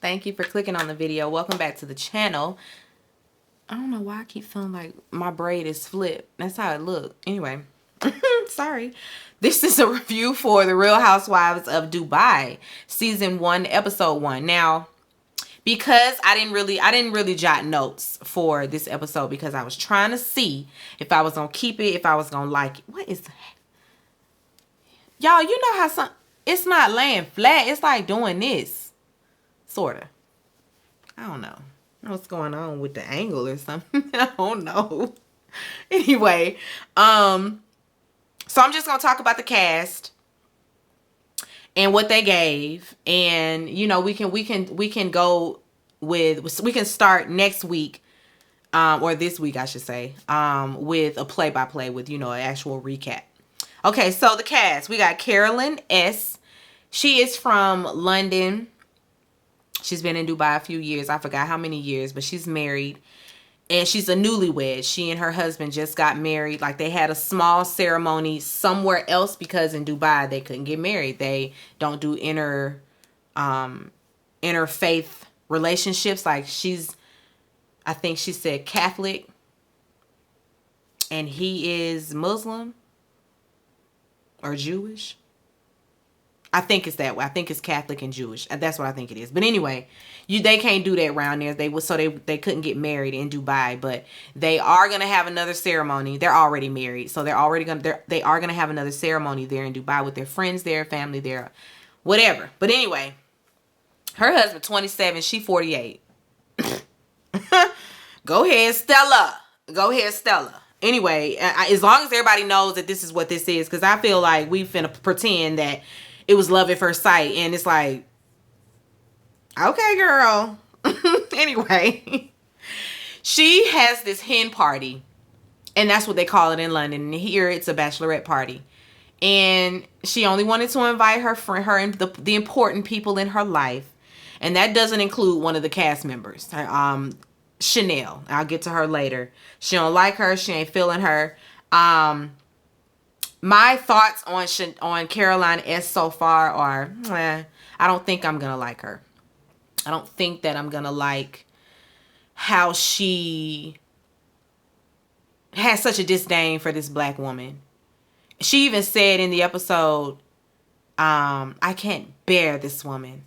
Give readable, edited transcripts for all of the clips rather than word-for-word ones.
Thank you for clicking on the video. Welcome back to the channel. I don't know why I keep feeling like my braid is flipped. That's how it look. Anyway, sorry. This is a review for The Real Housewives of Dubai, season 1, episode 1. Now, because I didn't really jot notes for this episode because I was trying to see if I was gonna keep it, if I was gonna like it. What is that? Y'all, you know how it's not laying flat. It's like doing this. Sorta. I don't know what's going on with the angle or something. I don't know. Anyway, so I'm just gonna talk about the cast and what they gave, and you know we can go with, we can start next week, or this week I should say, with a play-by-play with, you know, an actual recap. Okay, so the cast, we got Carolyn S. She is from London. She's been in Dubai a few years. I forgot how many years, but she's married. And she's a newlywed. She and her husband just got married. Like, they had a small ceremony somewhere else because in Dubai they couldn't get married. They don't do interfaith relationships. Like, I think she said Catholic, and he is Muslim or Jewish. I think it's that way. I think it's Catholic and Jewish. That's what I think it is. But anyway, they can't do that around there. They couldn't get married in Dubai, but they are gonna have another ceremony. They're already married, so they are gonna have another ceremony there in Dubai with their friends there, family there, whatever. But anyway, her husband 27, she 48. Go ahead, Stella. Go ahead, Stella. Anyway, as long as everybody knows that this is what this is, because I feel like we finna pretend that it was love at first sight, and it's like, okay, girl. Anyway, she has this hen party, and that's what they call it in London. And here it's a bachelorette party, and she only wanted to invite her friend, and the important people in her life, and that doesn't include one of the cast members, Chanel. I'll get to her later. She don't like her. She ain't feeling her. My thoughts on Caroline S so far are, I don't think I'm gonna like her. I don't think that I'm gonna like how she has such a disdain for this black woman. She even said in the episode, I can't bear this woman.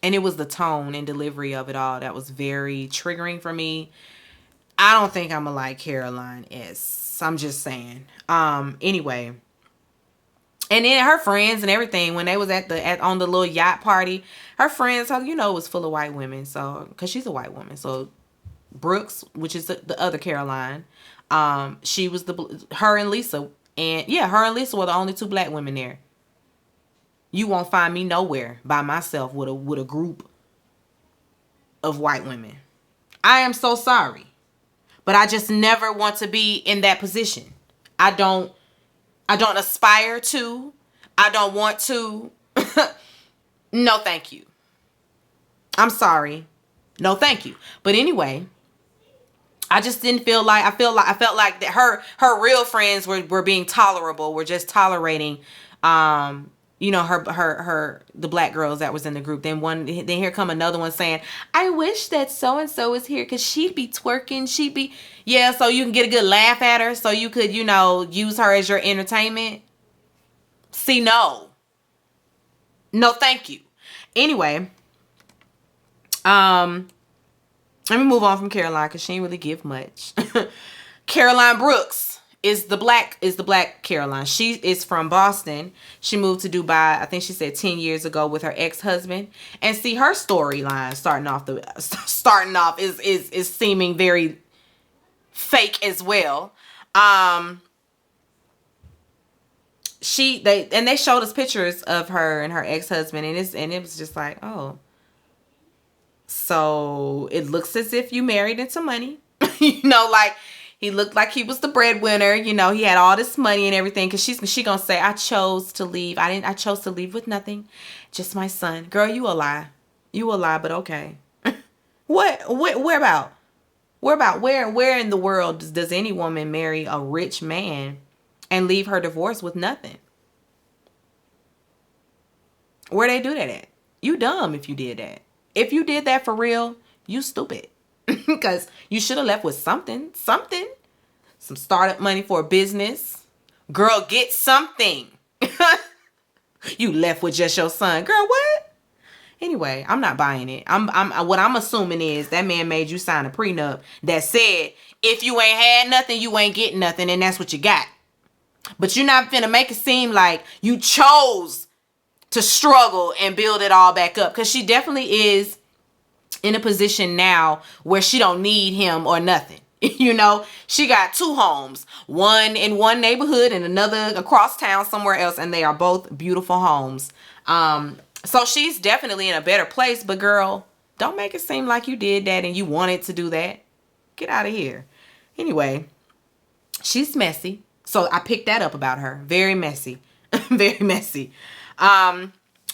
And it was the tone and delivery of it all that was very triggering for me. I don't think I'm gonna like Caroline S. I'm just saying. Anyway. And then her friends and everything, when they was on the little yacht party, her friends, you know, it was full of white women. So, because she's a white woman. So, Brooks, which is the other Caroline, she was her and Lisa. And yeah, her and Lisa were the only two black women there. You won't find me nowhere by myself with a group of white women. I am so sorry. But I just never want to be in that position. I don't aspire to. I don't want to. No, thank you. I'm sorry. No, thank you. But anyway, I just didn't feel like, I felt like that her real friends were being tolerable, were just tolerating you know, the black girls that was in the group. Then here come another one saying, I wish that so-and-so was here because she'd be twerking. Yeah, so you can get a good laugh at her. So you could, you know, use her as your entertainment. See, no, thank you. Anyway, let me move on from Caroline because she didn't really give much. Caroline Brooks is the black Caroline. She is from Boston. She moved to Dubai, I think she said 10 years ago, with her ex-husband. And see, her storyline starting off is seeming very fake as well. They showed us pictures of her and her ex-husband, and it was just like, oh, so it looks as if you married into money. You know, like, he looked like he was the breadwinner. You know, he had all this money and everything. Because she going to say, I chose to leave. I chose to leave with nothing. Just my son. Girl, you a lie. You a lie, but okay. Where about? Where in the world does any woman marry a rich man and leave her divorce with nothing? Where they do that at? You dumb if you did that. If you did that for real, you stupid. Because you should have left with something. Something. Some startup money for a business. Girl, get something. You left with just your son. Girl, what? Anyway, I'm not buying it. I'm what I'm assuming is that man made you sign a prenup that said if you ain't had nothing, you ain't getting nothing, and that's what you got. But you're not finna make it seem like you chose to struggle and build it all back up. Because she definitely is in a position now where she don't need him or nothing. You know, she got two homes, one in one neighborhood and another across town somewhere else, and they are both beautiful homes. So she's definitely in a better place, but girl, don't make it seem like you did that and you wanted to do that. Get out of here. Anyway, she's messy. So I picked that up about her. Very messy. Very messy.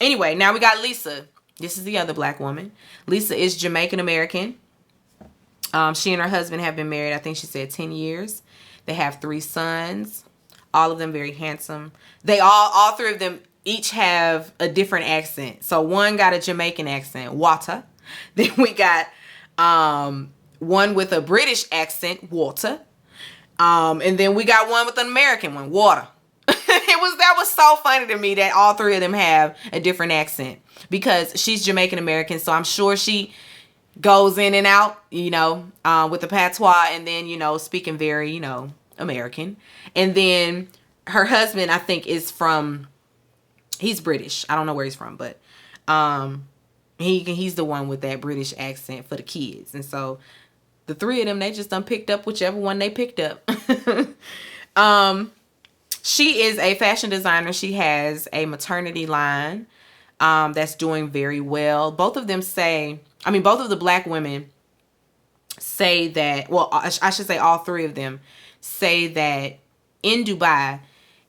Anyway, now we got Lisa. This is the other black woman. Lisa is Jamaican American. She and her husband have been married, I think she said 10 years. They have 3 sons. All of them very handsome. All 3 of them each have a different accent. So one got a Jamaican accent, water. Then we got one with a British accent, water. And then we got one with an American one, water. That was so funny to me that all 3 of them have a different accent because she's Jamaican American, so I'm sure she goes in and out, with the patois, and then, speaking very, American. And then her husband, I think, he's British. I don't know where he's from, but he's the one with that British accent for the kids. And so the 3 of them, they just done picked up whichever one they picked up. She is a fashion designer. She has a maternity line that's doing very well. Both of the black women say that, well, I should say all 3 of them say that in Dubai,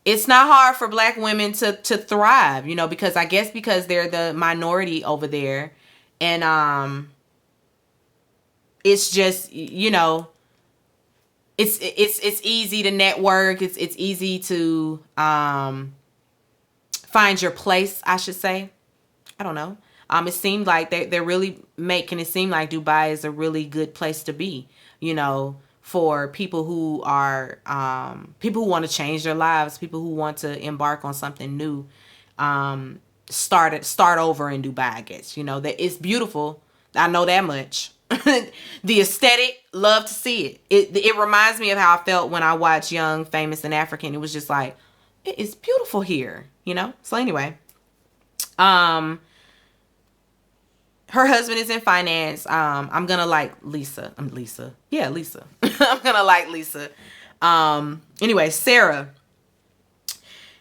it's not hard for black women to thrive, because I guess because they're the minority over there. And it's just, it's easy to network. It's easy to find your place, I should say. I don't know. It seemed like they're really making it seem like Dubai is a really good place to be, for people who are people who want to change their lives, people who want to embark on something new, start over in Dubai. I guess that it's beautiful. I know that much. The aesthetic, love to see it. It reminds me of how I felt when I watched Young, Famous, and African. It was just like, it is beautiful here, So anyway, her husband is in finance. I'm gonna like Lisa. Yeah, Lisa. I'm gonna like Lisa. Anyway, Sarah.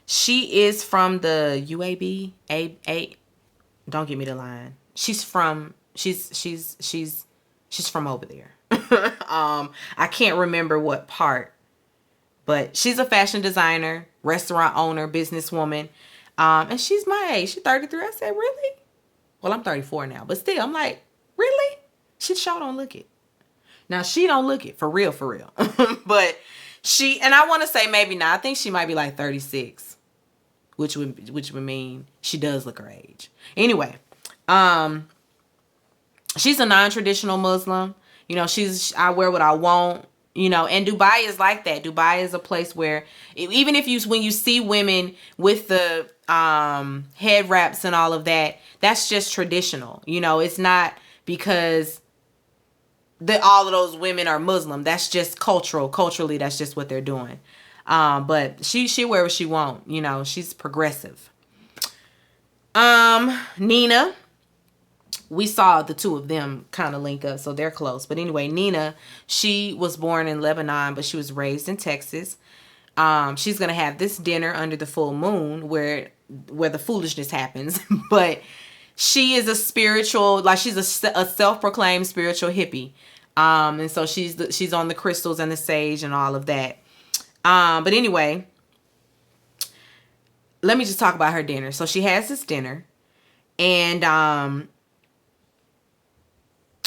She is from the UAB. Don't give me the line. She's from over there. I can't remember what part, but she's a fashion designer, restaurant owner, businesswoman. And she's my age. She's 33. I said, really? Well, I'm 34 now, but still, I'm like, really? She sure don't look it. Now, she don't look it, for real. But and I want to say maybe not. I think she might be like 36, which would mean she does look her age. Anyway, she's a non-traditional Muslim. I wear what I want. And Dubai is like that. Dubai is a place where even when you see women with the head wraps and all of that, that's just traditional. It's not because all of those women are Muslim. That's just cultural. Culturally, that's just what they're doing. But she wear what she want. She's progressive. Nina. We saw the 2 of them kind of link up, so they're close. But anyway, Nina, she was born in Lebanon, but she was raised in Texas. She's going to have this dinner under the full moon where the foolishness happens. But she is a spiritual, like she's a self-proclaimed spiritual hippie. And so she's on the crystals and the sage and all of that. But anyway, let me just talk about her dinner. So she has this dinner, and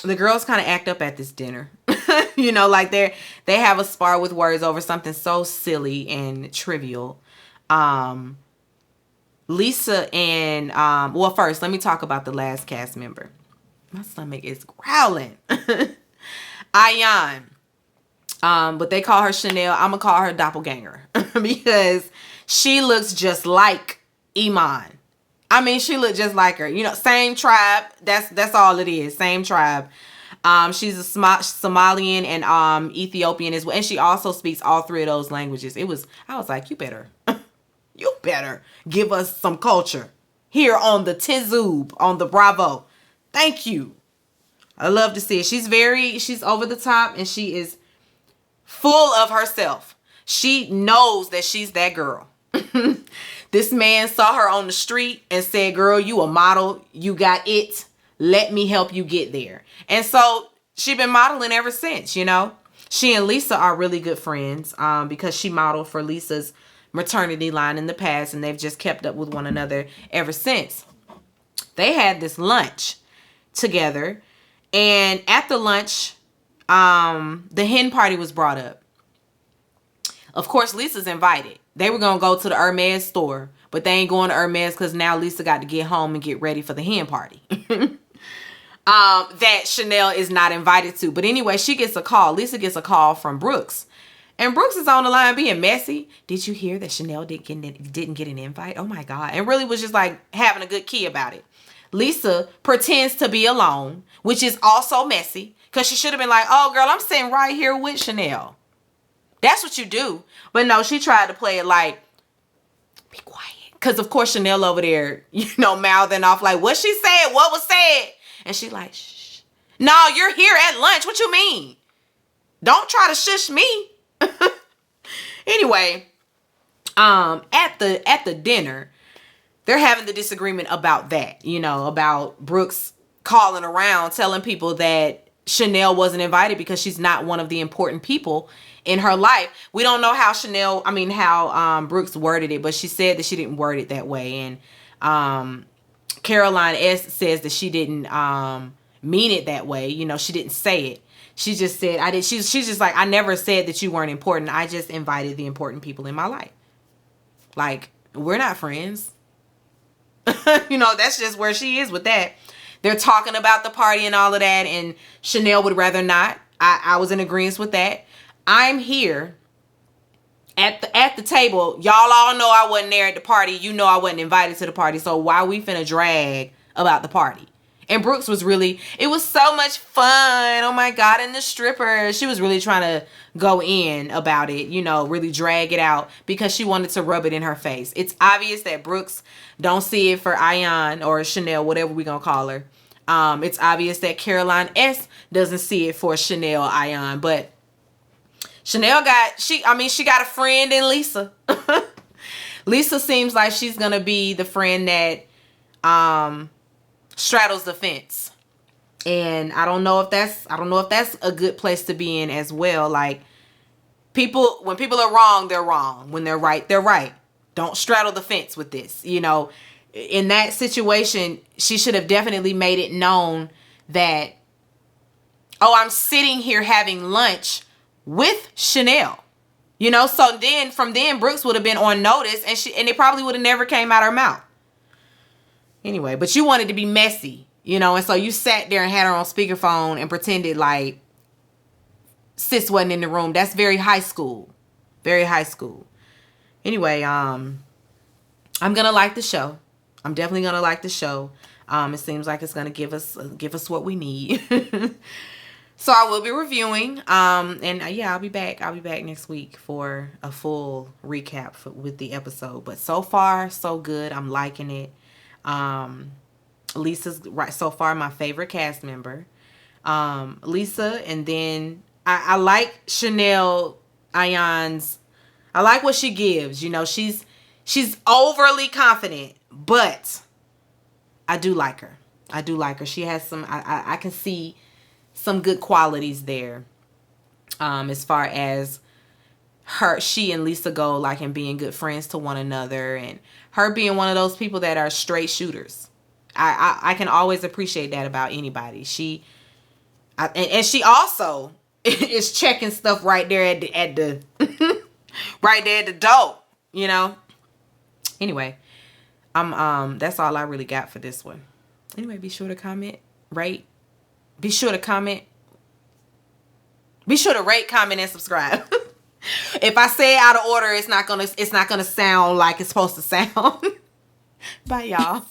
the girls kind of act up at this dinner. Like they have a spar with words over something so silly and trivial. Lisa and well, first let me talk about the last cast member. My stomach is growling. Ayan. But they call her Chanel. I'm gonna call her doppelganger because she looks just like Iman. I mean, she looked just like her. You know, same tribe. That's all it is. Same tribe. She's a Somalian and Ethiopian as well, and she also speaks all three of those languages. I was like, you better give us some culture here on the Tizoob, on the Bravo. Thank you. I love to see it. She's over the top, and she is full of herself. She knows that she's that girl. This man saw her on the street and said, girl, you a model. You got it. Let me help you get there. And so she been modeling ever since, you know. She and Lisa are really good friends because she modeled for Lisa's maternity line in the past, and they've just kept up with one another ever since. They had this lunch together, and at the lunch, the hen party was brought up. Of course, Lisa's invited. They were going to go to the Hermes store, but they ain't going to Hermes because now Lisa got to get home and get ready for the hen party. That Chanel is not invited to. But anyway, she gets a call. Lisa gets a call from Brooks. And Brooks is on the line being messy. Did you hear that Chanel didn't get an invite? Oh my God. And really was just like having a good key about it. Lisa pretends to be alone, which is also messy because she should have been like, oh girl, I'm sitting right here with Chanel. That's what you do. But no, she tried to play it like, be quiet. Because of course Chanel over there, you know, mouthing off like, what she said, what was said. And she like, shh. No, you're here at lunch. What you mean? Don't try to shush me. Anyway, at the dinner, they're having the disagreement about that, you know, about Brooks calling around telling people that Chanel wasn't invited because she's not one of the important people in her life. We don't know how Brooks worded it, but she said that she didn't word it that way. And Caroline S says that she didn't mean it that way. You know, she didn't say it. She just said, she's just like, I never said that you weren't important. I just invited the important people in my life. Like, we're not friends. You know, that's just where she is with that. They're talking about the party and all of that, and Chanel would rather not. I was in agreement with that. I'm here at the table. Y'all all know I wasn't there at the party. You know I wasn't invited to the party. So why we finna drag about the party? And Brooks was it was so much fun. Oh my God, and the stripper. She was really trying to go in about it, you know, really drag it out because she wanted to rub it in her face. It's obvious that Brooks don't see it for Ayan or Chanel, whatever we gonna call her. It's obvious that Caroline S doesn't see it for Chanel, Ayan, but Chanel she got a friend in Lisa. Lisa seems like she's gonna be the friend that straddles the fence. And I don't know if that's a good place to be in as well. Like, when people are wrong, they're wrong. When they're right, they're right. Don't straddle the fence with this. You know, in that situation, she should have definitely made it known that, oh, I'm sitting here having lunch with Chanel. You know, so from then Brooks would have been on notice, and it probably would have never came out her mouth. Anyway, but you wanted to be messy, you know, and so you sat there and had her on speakerphone and pretended like sis wasn't in the room. That's very high school. Very high school. Anyway, I'm gonna like the show. I'm definitely gonna like the show. It seems like it's gonna give us what we need. So I will be reviewing. And yeah, I'll be back next week for a full recap with the episode. But so far, so good. I'm liking it. Lisa's right so far my favorite cast member. Lisa, and then I like Chanel Ayan's. I like what she gives. You know, she's overly confident, but I do like her. She has some. I can see some good qualities there. As far as she and Lisa go, like, in being good friends to one another, and her being one of those people that are straight shooters. I can always appreciate that about anybody. And she also is checking stuff right there at the right there at the door, you know. Anyway, That's all I really got for this one. Anyway, be sure to comment, rate. Be sure to comment. Be sure to rate, comment, and subscribe. If I say it out of order, it's not gonna sound like it's supposed to sound. Bye, y'all.